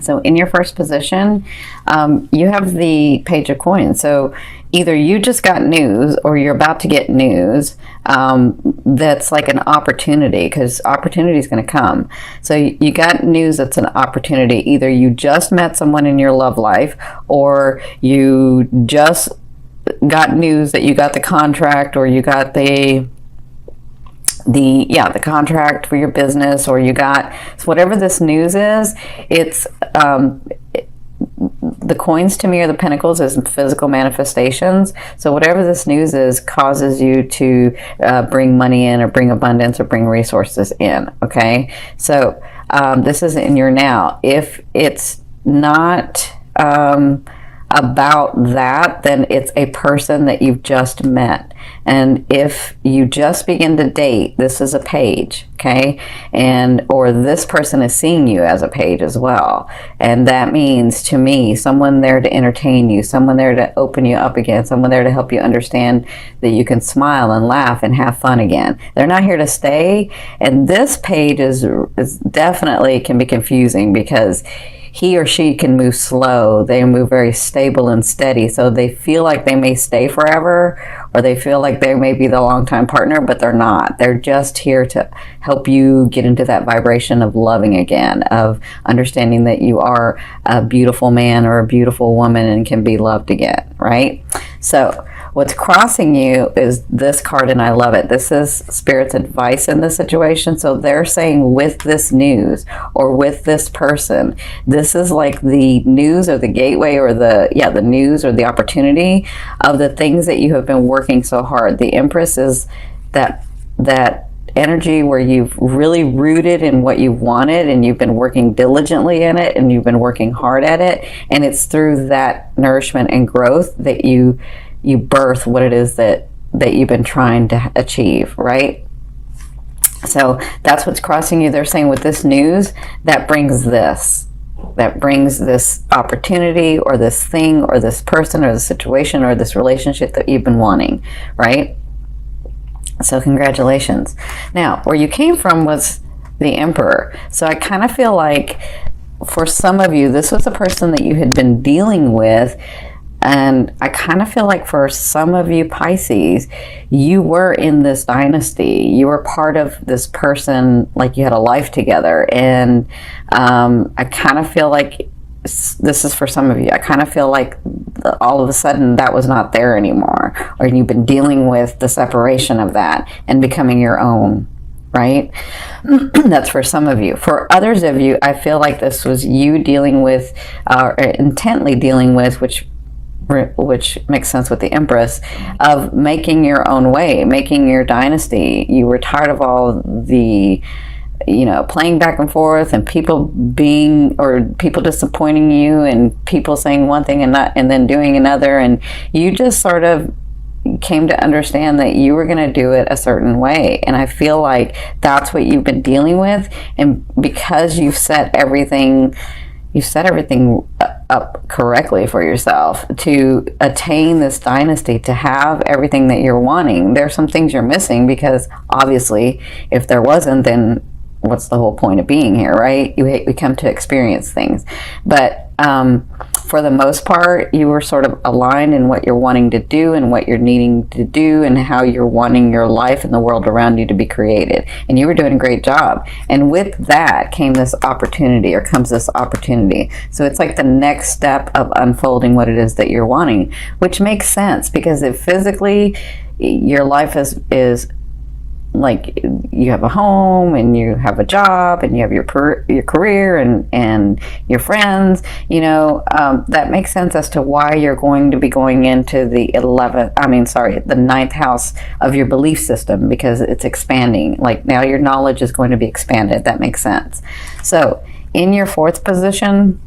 So in your first position, you have the Page of Coins. So either you just got news or you're about to get news that's like an opportunity, because opportunity is going to come. So you got news that's an opportunity. Either you just met someone in your love life, or you just got news that you got the contract, or you got the contract for your business, or you got, so whatever this news is, it's the coins to me are the pentacles as physical manifestations. So whatever this news is causes you to bring money in, or bring abundance, or bring resources in. Okay, so this is in your now. If it's not about that, then it's a person that you've just met. And if you just begin to date, this is a page, okay? And or this person is seeing you as a page as well. And that means, to me, someone there to entertain you, someone there to open you up again, someone there to help you understand that you can smile and laugh and have fun again. They're not here to stay. And this page is definitely can be confusing, because he or she can move slow. They move very stable and steady. So they feel like they may stay forever, or they feel like they may be the longtime partner, but they're not. They're just here to help you get into that vibration of loving again, of understanding that you are a beautiful man or a beautiful woman and can be loved again, right? So what's crossing you is this card, and I love it. This is Spirit's advice in this situation. So they're saying, with this news or with this person, this is like the news or the gateway, or the news or the opportunity of the things that you have been working so hard. The Empress is that energy where you've really rooted in what you've wanted, and you've been working diligently in it, and you've been working hard at it. And it's through that nourishment and growth that you birth what it is that you've been trying to achieve, right? So that's what's crossing you. They're saying, with this news, that brings this opportunity, or this thing, or this person, or the situation, or this relationship that you've been wanting, right? So congratulations. Now, where you came from was the Emperor. So I kind of feel like, for some of you, this was a person that you had been dealing with. And I kind of feel like, for some of you Pisces, you were in this dynasty. You were part of this person, like you had a life together. And I kind of feel like, this is for some of you, I kind of feel like all of a sudden that was not there anymore. Or you've been dealing with the separation of that and becoming your own, right? That's for some of you. For others of you, I feel like this was you dealing with, intently dealing with, which makes sense with the Empress, of making your own way, making your dynasty. You were tired of all the, playing back and forth, and people disappointing you, and people saying one thing and then doing another. And you just sort of came to understand that you were going to do it a certain way. And I feel like that's what you've been dealing with. And because you've set everything up correctly for yourself to attain this dynasty, to have everything that you're wanting. There's some things you're missing, because obviously if there wasn't, then what's the whole point of being here, right? We come to experience things. But for the most part, you were sort of aligned in what you're wanting to do, and what you're needing to do, and how you're wanting your life and the world around you to be created. And you were doing a great job. And with that comes this opportunity. So it's like the next step of unfolding what it is that you're wanting, which makes sense, because if physically your life is like, you have a home, and you have a job, and you have your career and your friends, that makes sense as to why you're going to be going into the ninth house of your belief system, because it's expanding. Like, now your knowledge is going to be expanded. That makes sense. So in your fourth position,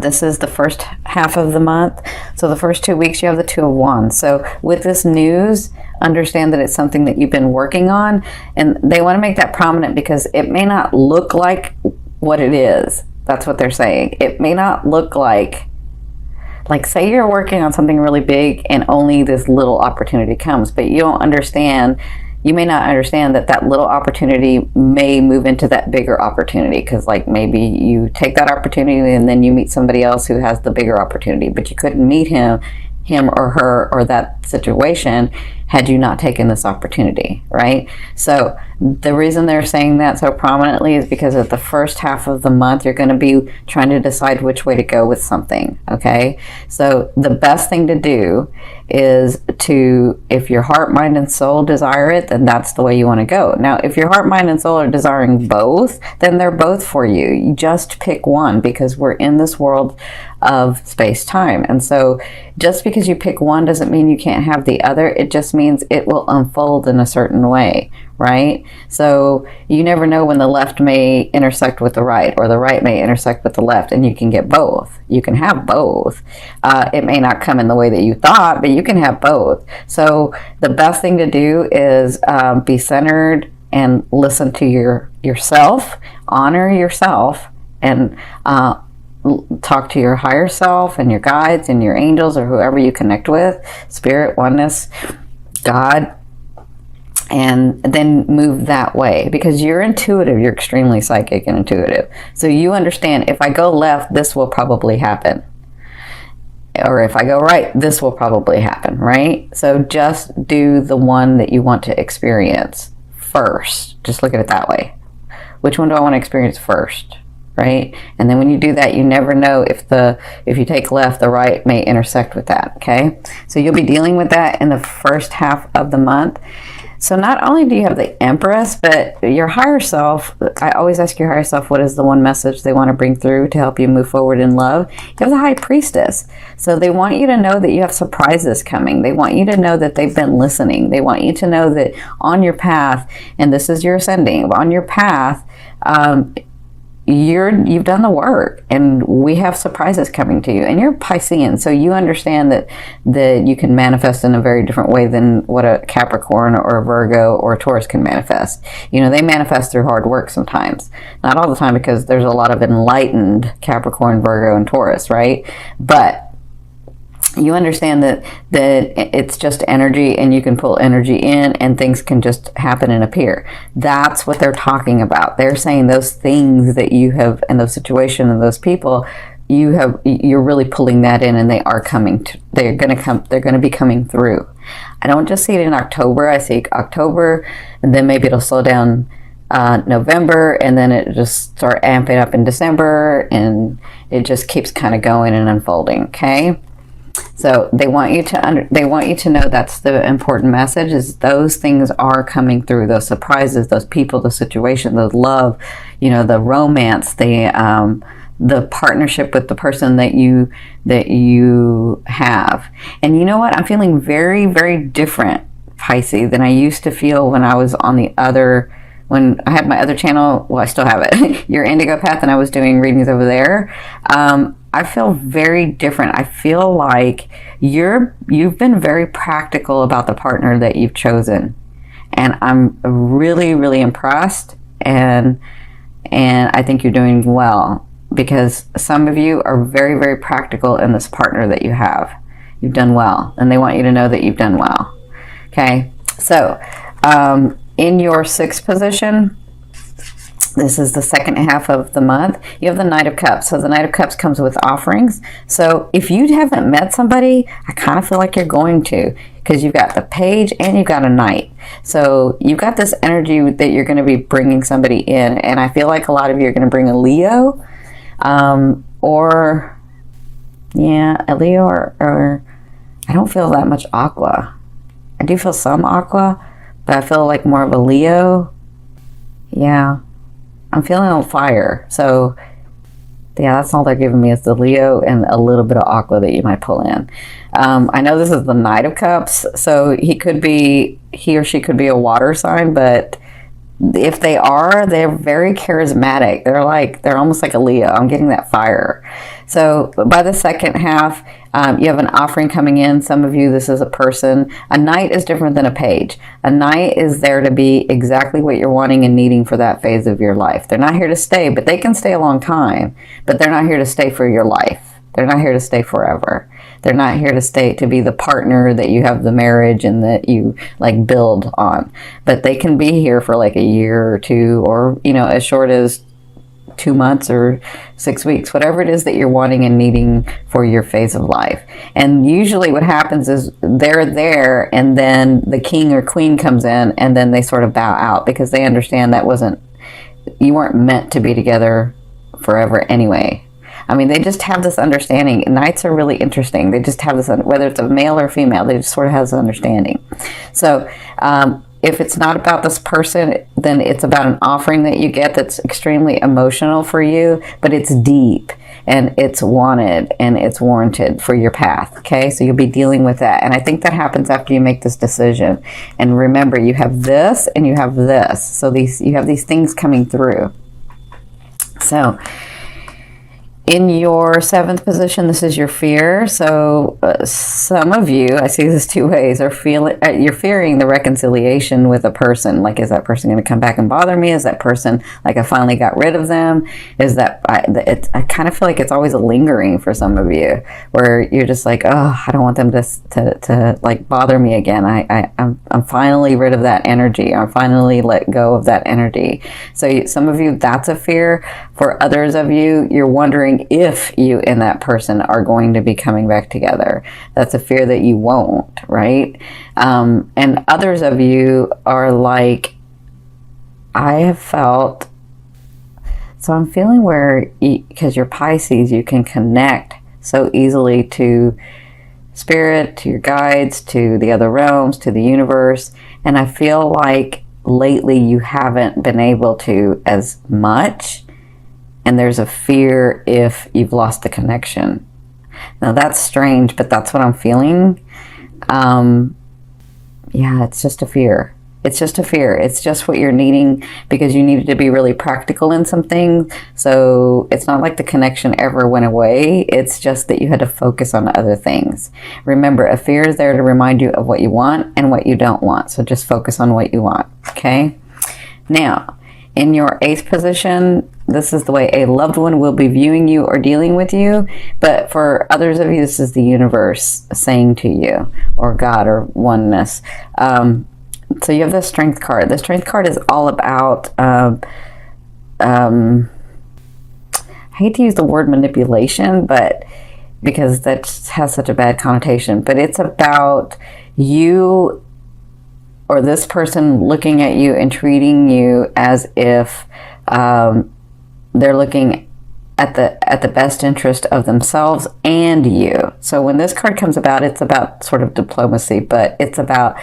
this is the first half of the month. So the first 2 weeks, you have the Two of Wands. So with this news, understand that it's something that you've been working on, and they want to make that prominent, because it may not look like what it is. That's what they're saying. It may not look like say you're working on something really big and only this little opportunity comes, but you don't understand you may not understand that that little opportunity may move into that bigger opportunity, because like maybe you take that opportunity and then you meet somebody else who has the bigger opportunity, but you couldn't meet him or her or that situation had you not taken this opportunity, right? So the reason they're saying that so prominently is because at the first half of the month, you're going to be trying to decide which way to go with something, okay? So the best thing to do is to, if your heart, mind, and soul desire it, then that's the way you want to go. Now, if your heart, mind, and soul are desiring both, then they're both for you. You just pick one, because we're in this world of space-time. And so just because you pick one doesn't mean you can't have the other. It just means it will unfold in a certain way, right? So you never know when the left may intersect with the right, or the right may intersect with the left, and you can get both. You can have both. It may not come in the way that you thought, but you can have both. So the best thing to do is be centered and listen to yourself, honor yourself, and talk to your higher self and your guides and your angels or whoever you connect with, spirit, oneness, God, and then move that way, because you're intuitive. You're extremely psychic and intuitive. So you understand, if I go left, this will probably happen. Or if I go right, this will probably happen, right? So just do the one that you want to experience first. Just look at it that way. Which one do I want to experience first? Right? And then when you do that, you never know if you take left, the right may intersect with that, okay? So you'll be dealing with that in the first half of the month. So not only do you have the Empress, but your higher self, I always ask your higher self, what is the one message they want to bring through to help you move forward in love? You have the High Priestess. So they want you to know that you have surprises coming. They want you to know that they've been listening. They want you to know that on your path, and this is your ascending, on your path, you've done the work, and we have surprises coming to you. And you're Piscean, so you understand that you can manifest in a very different way than what a Capricorn or a Virgo or a Taurus can manifest. You know, they manifest through hard work sometimes. Not all the time, because there's a lot of enlightened Capricorn, Virgo, and Taurus, right? But you understand that it's just energy, and you can pull energy in, and things can just happen and appear. That's what they're talking about. They're saying those things that you have, and those situations and those people, you're really pulling that in, and they are coming. They're going to be coming through. I don't just see it in October. I see October, and then maybe it'll slow down November, and then it just start amping up in December, and it just keeps kind of going and unfolding. Okay. So they want you to know that's the important message, is those things are coming through, those surprises, those people, the situation, the love, you know, the romance, the partnership with the person that you have. And you know what? I'm feeling very, very different, Pisces, than I used to feel when I was on when I had my other channel. Well, I still have it, Your Indigo Path, and I was doing readings over there. I feel very different. I feel like you've been very practical about the partner that you've chosen, and I'm really, really impressed, and I think you're doing well, because some of you are very, very practical in this partner that you have. You've done well, and they want you to know that you've done well. Okay, so in your sixth position, this is the second half of the month, you have the Knight of Cups. So the Knight of Cups comes with offerings. So if you haven't met somebody, I kind of feel like you're going to, because you've got the Page and you've got a Knight. So you've got this energy that you're going to be bringing somebody in. And I feel like a lot of you are going to bring a Leo, or I don't feel that much Aqua. I do feel some Aqua, but I feel like more of a Leo. Yeah. I'm feeling on fire. So yeah, that's all they're giving me, is the Leo and a little bit of Aqua that you might pull in. I know this is the Knight of Cups, so he or she could be a water sign, but if they are, they're very charismatic. They're almost like a Leo. I'm getting that fire. So by the second half, you have an offering coming in. Some of you, this is a person. A Knight is different than a Page. A Knight is there to be exactly what you're wanting and needing for that phase of your life. They're not here to stay, but they can stay a long time. But they're not here to stay for your life. They're not here to stay forever. They're not here to stay to be the partner that you have the marriage and that you like build on. But they can be here for like a year or two, or, you know, as short as 2 months or 6 weeks, whatever it is that you're wanting and needing for your phase of life. And usually what happens is they're there, and then the king or queen comes in, and then they sort of bow out because they understand you weren't meant to be together forever anyway. I mean, they just have this understanding. Knights are really interesting. They just have this, whether it's a male or female, they just sort of have this understanding. So, if it's not about this person, then it's about an offering that you get that's extremely emotional for you, but it's deep and it's wanted and it's warranted for your path. Okay, so you'll be dealing with that. And I think that happens after you make this decision. And remember, you have this and you have this. So you have these things coming through. So in your 7th position, this is your fear. So some of you, I see this 2 ways, are you're fearing the reconciliation with a person. Like, is that person going to come back and bother me? Is that person, like, I finally got rid of them? Is that, I kind of feel like it's always a lingering for some of you, where you're just like, oh, I don't want them to like bother me again. I'm finally rid of that energy. I'm finally let go of that energy. So some of you, that's a fear. For others of you, you're wondering if you and that person are going to be coming back together. That's a fear that you won't, right? And others of you are like, I have felt, so I'm feeling where, because you're Pisces, you can connect so easily to spirit, to your guides, to the other realms, to the universe. And I feel like lately you haven't been able to as much. And there's a fear if you've lost the connection. Now that's strange, but that's what I'm feeling. Yeah, it's just a fear. It's just a fear. It's just what you're needing, because you needed to be really practical in some things. So it's not like the connection ever went away. It's just that you had to focus on other things. Remember, a fear is there to remind you of what you want and what you don't want. So just focus on what you want, okay? Now, in your 8th position, this is the way a loved one will be viewing you or dealing with you. But for others of you, this is the universe saying to you, or God, or oneness. So you have the Strength card. The Strength card is all about, I hate to use the word manipulation, but because that has such a bad connotation, but it's about you or this person looking at you and treating you as if they're looking at the best interest of themselves and you. So when this card comes about, it's about sort of diplomacy, but it's about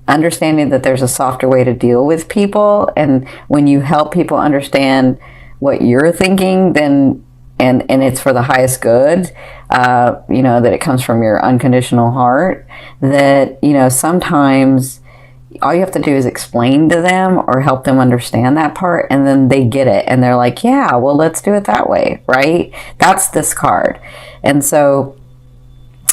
understanding that there's a softer way to deal with people. And when you help people understand what you're thinking, then and it's for the highest good, you know, that it comes from your unconditional heart, that, you know, sometimes all you have to do is explain to them or help them understand that part, and then they get it and they're like, yeah, well, let's do it that way, right? That's this card. And so,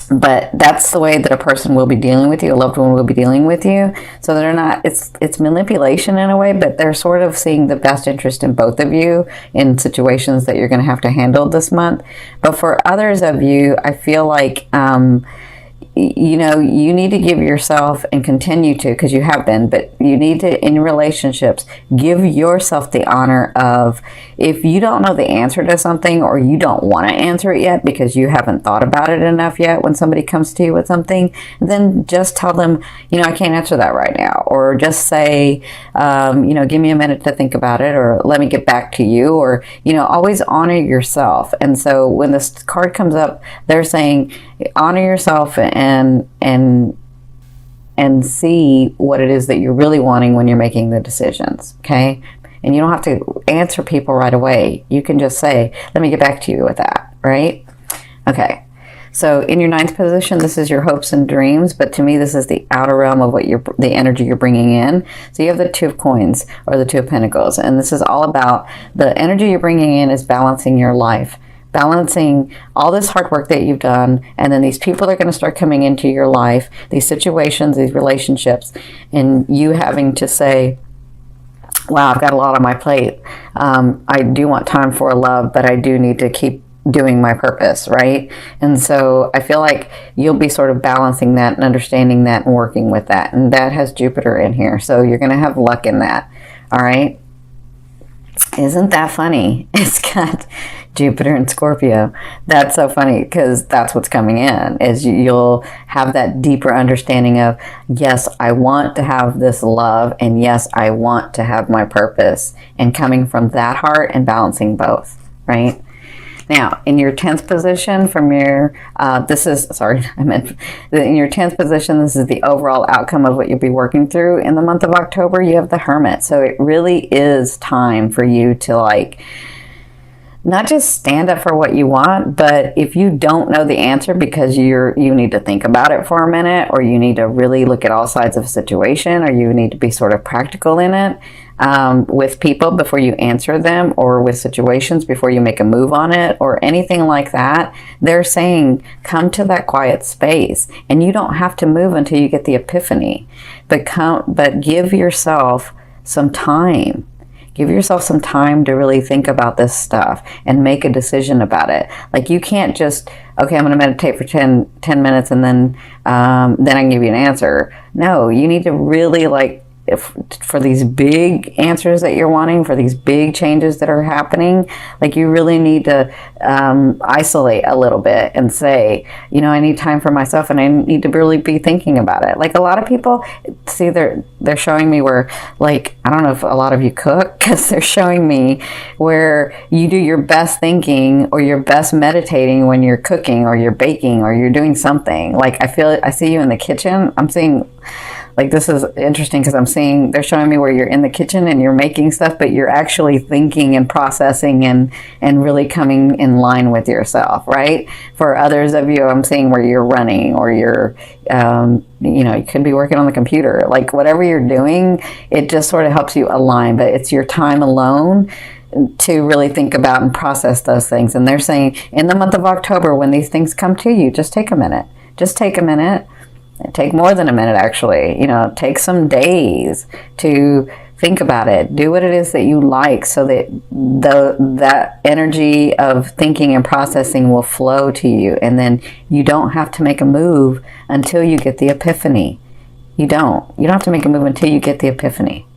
but that's the way that a person will be dealing with you, a loved one will be dealing with you. So they're not, it's manipulation in a way, but they're sort of seeing the best interest in both of you in situations that you're going to have to handle this month. But for others of you, I feel like, you know, you need to give yourself, and continue to, because you have been, but you need to, in relationships, give yourself the honor of, if you don't know the answer to something, or you don't want to answer it yet because you haven't thought about it enough yet, when somebody comes to you with something, then just tell them, you know, I can't answer that right now. Or just say, you know, give me a minute to think about it, or let me get back to you, or, you know, always honor yourself. And so when this card comes up, they're saying, honor yourself and see what it is that you're really wanting when you're making the decisions, okay? And you don't have to answer people right away. You can just say, let me get back to you with that, right? Okay. So in your 9th position, this is your hopes and dreams, but to me, this is the outer realm of what the energy you're bringing in. So you have the 2 of coins, or the 2 of pentacles, and this is all about the energy you're bringing in is balancing your life. Balancing all this hard work that you've done, and then these people are going to start coming into your life, these situations, these relationships, and you having to say, wow, I've got a lot on my plate. I do want time for a love, but I do need to keep doing my purpose, right? And so I feel like you'll be sort of balancing that and understanding that and working with that. And that has Jupiter in here. So you're going to have luck in that. All right. Isn't that funny? It's got Jupiter and Scorpio. That's so funny because that's what's coming in, is you'll have that deeper understanding of, yes, I want to have this love, and yes, I want to have my purpose, and coming from that heart and balancing both, right? Now, in your 10th position from your, in your 10th position, this is the overall outcome of what you'll be working through in the month of October. You have the Hermit. So it really is time for you to, like, not just stand up for what you want, but if you don't know the answer because you need to think about it for a minute, or you need to really look at all sides of a situation, or you need to be sort of practical in it, with people before you answer them, or with situations before you make a move on it, or anything like that, they're saying come to that quiet space, and you don't have to move until you get the epiphany, but give yourself some time. Give yourself some time to really think about this stuff and make a decision about it. Like, you can't just, okay, I'm going to meditate for 10 minutes and then I can give you an answer. No, you need to really, like, for these big answers that you're wanting, for these big changes that are happening, like, you really need to isolate a little bit and say, you know, I need time for myself, and I need to really be thinking about it. Like, a lot of people, see, they're showing me where, like, I don't know if a lot of you cook, because they're showing me where you do your best thinking or your best meditating when you're cooking or you're baking or you're doing something. Like, I see you in the kitchen. I'm seeing, like, this is interesting because I'm seeing, they're showing me where you're in the kitchen and you're making stuff, but you're actually thinking and processing and really coming in line with yourself, right? For others of you, I'm seeing where you're running, or you're, you could be working on the computer. Like, whatever you're doing, it just sort of helps you align, but it's your time alone to really think about and process those things. And they're saying in the month of October, when these things come to you, just take a minute. Just take a minute. Take more than a minute, actually. You know, take some days to think about it. Do what it is that you like, so that that energy of thinking and processing will flow to you, and then you don't have to make a move until you get the epiphany. You don't have to make a move until you get the epiphany.